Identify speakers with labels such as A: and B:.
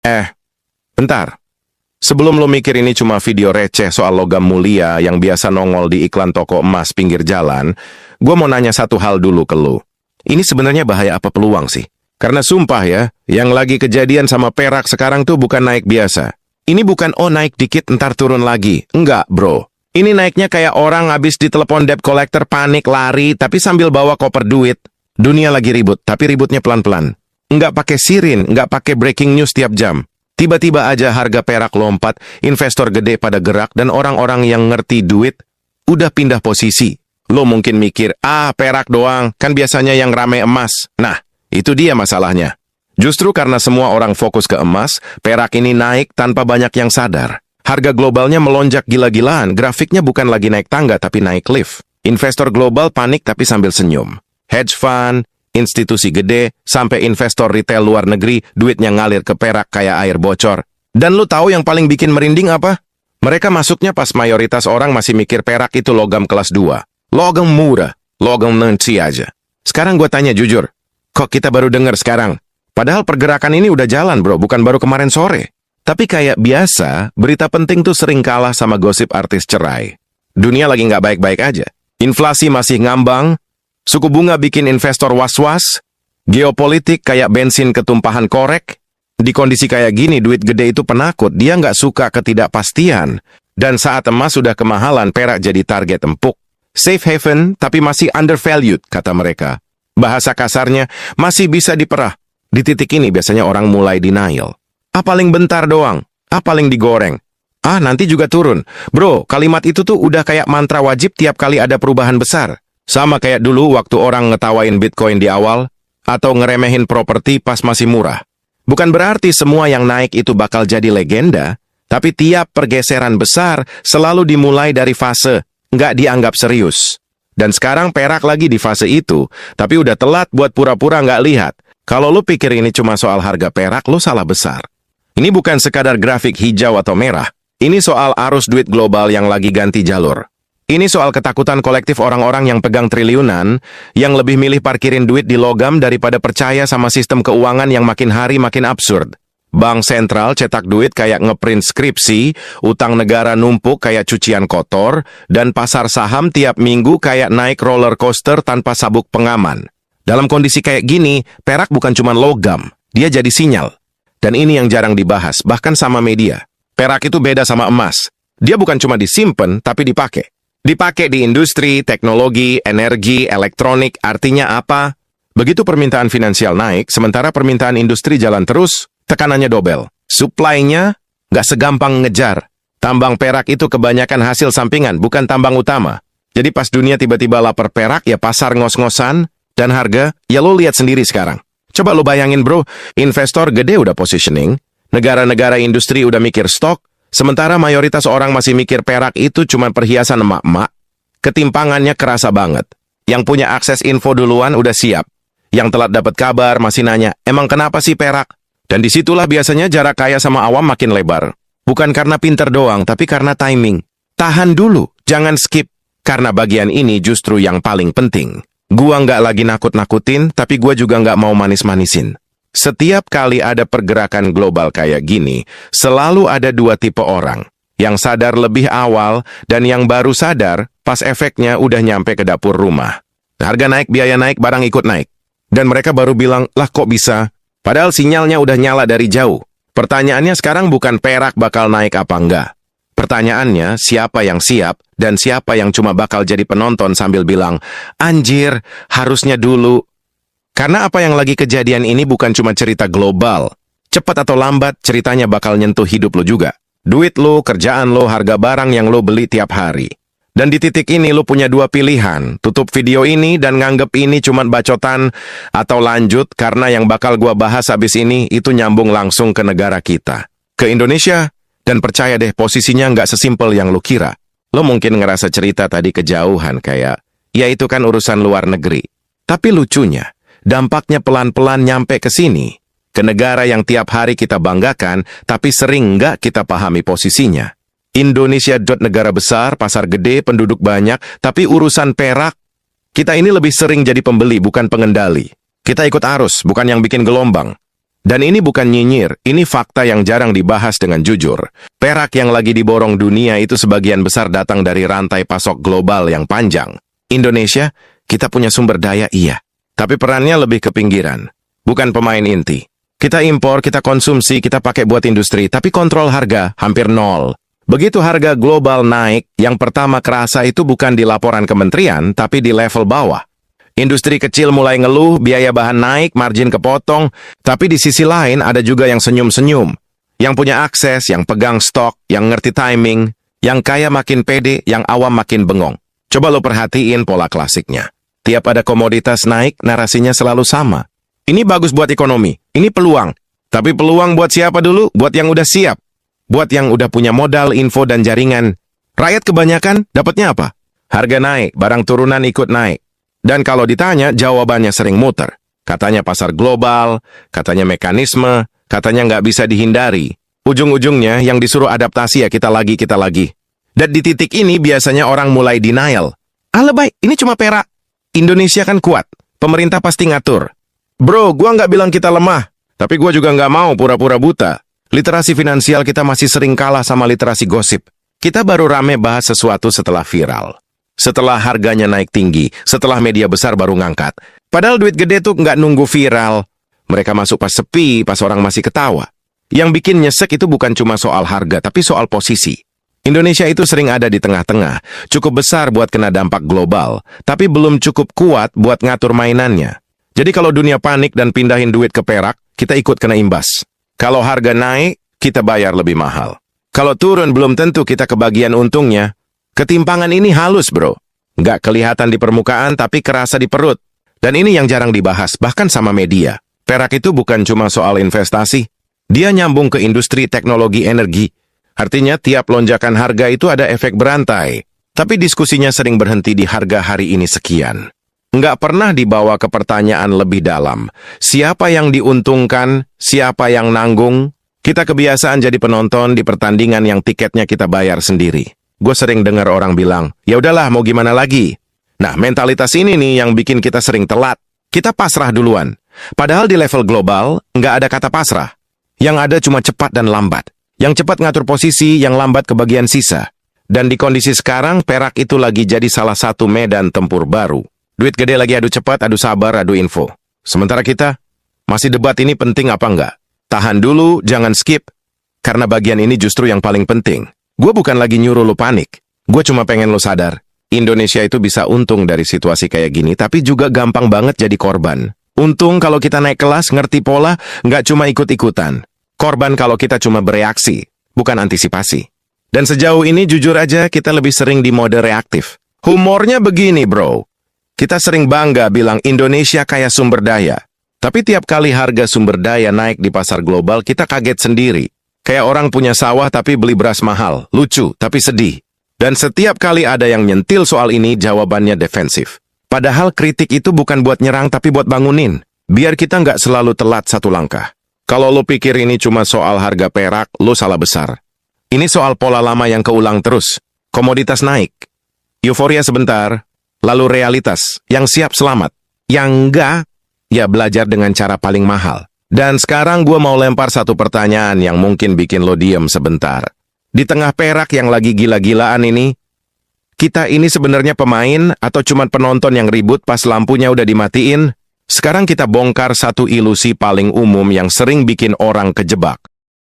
A: Eh, bentar. Sebelum lo mikir ini cuma video receh soal logam mulia yang biasa nongol di iklan toko emas pinggir jalan, gue mau nanya satu hal dulu ke lo. Ini sebenarnya bahaya apa peluang sih? Karena sumpah ya, yang lagi kejadian sama perak sekarang tuh bukan naik biasa. Ini bukan naik dikit ntar turun lagi. Enggak, bro. Ini naiknya kayak orang habis ditelepon debt collector panik lari tapi sambil bawa koper duit. Dunia lagi ribut, tapi ributnya pelan-pelan. Enggak pakai sirin, enggak pakai breaking news tiap jam. Tiba-tiba aja harga perak lompat, investor gede pada gerak, dan orang-orang yang ngerti duit udah pindah posisi. Lo mungkin mikir, perak doang, kan biasanya yang rame emas. Nah, itu dia masalahnya. Justru karena semua orang fokus ke emas, perak ini naik tanpa banyak yang sadar. Harga globalnya melonjak gila-gilaan, grafiknya bukan lagi naik tangga tapi naik lift. Investor global panik tapi sambil senyum. Hedge fund, institusi gede, sampai investor retail luar negeri, duitnya ngalir ke perak kayak air bocor. Dan lu tahu yang paling bikin merinding apa? Mereka masuknya pas mayoritas orang masih mikir perak itu logam kelas 2. Logam murah, logam nanti aja. Sekarang gue tanya jujur, kok kita baru dengar sekarang? Padahal pergerakan ini udah jalan bro, bukan baru kemarin sore. Tapi kayak biasa, berita penting tuh sering kalah sama gosip artis cerai. Dunia lagi nggak baik-baik aja. Inflasi masih ngambang, suku bunga bikin investor was-was, geopolitik kayak bensin ketumpahan korek. Di kondisi kayak gini, duit gede itu penakut, dia nggak suka ketidakpastian. Dan saat emas sudah kemahalan, perak jadi target empuk. Safe haven, tapi masih undervalued, kata mereka. Bahasa kasarnya, masih bisa diperah. Di titik ini biasanya orang mulai denial. Paling bentar doang, paling digoreng. Nanti juga turun. Bro, kalimat itu tuh udah kayak mantra wajib tiap kali ada perubahan besar. Sama kayak dulu waktu orang ngetawain Bitcoin di awal, atau ngeremehin properti pas masih murah. Bukan berarti semua yang naik itu bakal jadi legenda, tapi tiap pergeseran besar selalu dimulai dari fase, nggak dianggap serius. Dan sekarang perak lagi di fase itu, tapi udah telat buat pura-pura nggak lihat. Kalau lu pikir ini cuma soal harga perak, lu salah besar. Ini bukan sekadar grafik hijau atau merah. Ini soal arus duit global yang lagi ganti jalur. Ini soal ketakutan kolektif orang-orang yang pegang triliunan, yang lebih milih parkirin duit di logam daripada percaya sama sistem keuangan yang makin hari makin absurd. Bank sentral cetak duit kayak ngeprint skripsi, utang negara numpuk kayak cucian kotor, dan pasar saham tiap minggu kayak naik roller coaster tanpa sabuk pengaman. Dalam kondisi kayak gini, perak bukan cuma logam, dia jadi sinyal. Dan ini yang jarang dibahas, bahkan sama media. Perak itu beda sama emas. Dia bukan cuma disimpan, tapi dipakai. Dipakai di industri, teknologi, energi, elektronik, artinya apa? Begitu permintaan finansial naik, sementara permintaan industri jalan terus, tekanannya dobel. Supply-nya nggak segampang ngejar. Tambang perak itu kebanyakan hasil sampingan, bukan tambang utama. Jadi pas dunia tiba-tiba lapar perak, ya pasar ngos-ngosan, dan harga, ya lo lihat sendiri sekarang. Coba lo bayangin bro, investor gede udah positioning, negara-negara industri udah mikir stok, sementara mayoritas orang masih mikir perak itu cuma perhiasan emak-emak. Ketimpangannya kerasa banget. Yang punya akses info duluan udah siap. Yang telat dapat kabar masih nanya, emang kenapa sih perak? Dan disitulah biasanya jarak kaya sama awam makin lebar. Bukan karena pinter doang, tapi karena timing. Tahan dulu, jangan skip. Karena bagian ini justru yang paling penting. Gua nggak lagi nakut-nakutin, tapi gua juga nggak mau manis-manisin. Setiap kali ada pergerakan global kayak gini, selalu ada dua tipe orang. Yang sadar lebih awal, dan yang baru sadar, pas efeknya udah nyampe ke dapur rumah. Harga naik, biaya naik, barang ikut naik. Dan mereka baru bilang, lah kok bisa? Padahal sinyalnya udah nyala dari jauh. Pertanyaannya sekarang bukan perak bakal naik apa enggak. Pertanyaannya, siapa yang siap dan siapa yang cuma bakal jadi penonton sambil bilang, anjir, harusnya dulu. Karena apa yang lagi kejadian ini bukan cuma cerita global. Cepat atau lambat, ceritanya bakal nyentuh hidup lo juga. Duit lo, kerjaan lo, harga barang yang lo beli tiap hari. Dan di titik ini lo punya dua pilihan, tutup video ini dan nganggep ini cuma bacotan, atau lanjut karena yang bakal gua bahas habis ini itu nyambung langsung ke negara kita. Ke Indonesia. Dan percaya deh, posisinya nggak sesimpel yang lo kira. Lo mungkin ngerasa cerita tadi kejauhan kayak, ya itu kan urusan luar negeri. Tapi lucunya, dampaknya pelan-pelan nyampe ke sini. Ke negara yang tiap hari kita banggakan, tapi sering nggak kita pahami posisinya. Indonesia negara besar, pasar gede, penduduk banyak, tapi urusan perak, kita ini lebih sering jadi pembeli, bukan pengendali. Kita ikut arus, bukan yang bikin gelombang. Dan ini bukan nyinyir, ini fakta yang jarang dibahas dengan jujur. Perak yang lagi diborong dunia itu sebagian besar datang dari rantai pasok global yang panjang. Indonesia, kita punya sumber daya iya. Tapi perannya lebih ke pinggiran, bukan pemain inti. Kita impor, kita konsumsi, kita pakai buat industri, tapi kontrol harga hampir nol. Begitu harga global naik, yang pertama kerasa itu bukan di laporan kementerian, tapi di level bawah. Industri kecil mulai ngeluh, biaya bahan naik, margin kepotong, tapi di sisi lain ada juga yang senyum-senyum. Yang punya akses, yang pegang stok, yang ngerti timing, yang kaya makin pede, yang awam makin bengong. Coba lo perhatiin pola klasiknya. Tiap ada komoditas naik, narasinya selalu sama. Ini bagus buat ekonomi, ini peluang. Tapi peluang buat siapa dulu? Buat yang udah siap. Buat yang udah punya modal, info, dan jaringan. Rakyat kebanyakan dapatnya apa? Harga naik, barang turunan ikut naik. Dan kalau ditanya, jawabannya sering muter. Katanya pasar global, katanya mekanisme, katanya nggak bisa dihindari. Ujung-ujungnya yang disuruh adaptasi ya kita lagi. Dan di titik ini biasanya orang mulai denial. Lebay, ini cuma perak. Indonesia kan kuat, pemerintah pasti ngatur. Bro, gua nggak bilang kita lemah, tapi gua juga nggak mau pura-pura buta. Literasi finansial kita masih sering kalah sama literasi gosip. Kita baru rame bahas sesuatu setelah viral. Setelah harganya naik tinggi, setelah media besar baru ngangkat. Padahal duit gede tuh nggak nunggu viral. Mereka masuk pas sepi, pas orang masih ketawa. Yang bikin nyesek itu bukan cuma soal harga, tapi soal posisi. Indonesia itu sering ada di tengah-tengah, cukup besar buat kena dampak global, tapi belum cukup kuat buat ngatur mainannya. Jadi kalau dunia panik dan pindahin duit ke perak, kita ikut kena imbas. Kalau harga naik, kita bayar lebih mahal. Kalau turun belum tentu kita kebagian untungnya. Ketimpangan ini halus, bro. Nggak kelihatan di permukaan, tapi kerasa di perut. Dan ini yang jarang dibahas, bahkan sama media. Perak itu bukan cuma soal investasi. Dia nyambung ke industri teknologi energi. Artinya, tiap lonjakan harga itu ada efek berantai. Tapi diskusinya sering berhenti di harga hari ini sekian. Nggak pernah dibawa ke pertanyaan lebih dalam. Siapa yang diuntungkan? Siapa yang nanggung? Kita kebiasaan jadi penonton di pertandingan yang tiketnya kita bayar sendiri. Gue sering dengar orang bilang, ya udahlah mau gimana lagi. Nah, mentalitas ini nih yang bikin kita sering telat. Kita pasrah duluan. Padahal di level global, nggak ada kata pasrah. Yang ada cuma cepat dan lambat. Yang cepat ngatur posisi, yang lambat kebagian sisa. Dan di kondisi sekarang, perak itu lagi jadi salah satu medan tempur baru. Duit gede lagi adu cepat, adu sabar, adu info. Sementara kita, masih debat ini penting apa enggak? Tahan dulu, jangan skip. Karena bagian ini justru yang paling penting. Gue bukan lagi nyuruh lo panik. Gue cuma pengen lo sadar. Indonesia itu bisa untung dari situasi kayak gini, tapi juga gampang banget jadi korban. Untung kalau kita naik kelas, ngerti pola, nggak cuma ikut-ikutan. Korban kalau kita cuma bereaksi, bukan antisipasi. Dan sejauh ini jujur aja kita lebih sering di mode reaktif. Humornya begini, bro. Kita sering bangga bilang Indonesia kaya sumber daya. Tapi tiap kali harga sumber daya naik di pasar global, kita kaget sendiri. Kayak orang punya sawah tapi beli beras mahal, lucu tapi sedih. Dan setiap kali ada yang nyentil soal ini, jawabannya defensif. Padahal kritik itu bukan buat nyerang tapi buat bangunin. Biar kita nggak selalu telat satu langkah. Kalau lo pikir ini cuma soal harga perak, lo salah besar. Ini soal pola lama yang keulang terus. Komoditas naik. Euforia sebentar, lalu realitas. Yang siap selamat. Yang enggak, ya belajar dengan cara paling mahal. Dan sekarang gue mau lempar satu pertanyaan yang mungkin bikin lo diem sebentar. Di tengah perak yang lagi gila-gilaan ini, kita ini sebenarnya pemain atau cuman penonton yang ribut pas lampunya udah dimatiin? Sekarang kita bongkar satu ilusi paling umum yang sering bikin orang kejebak.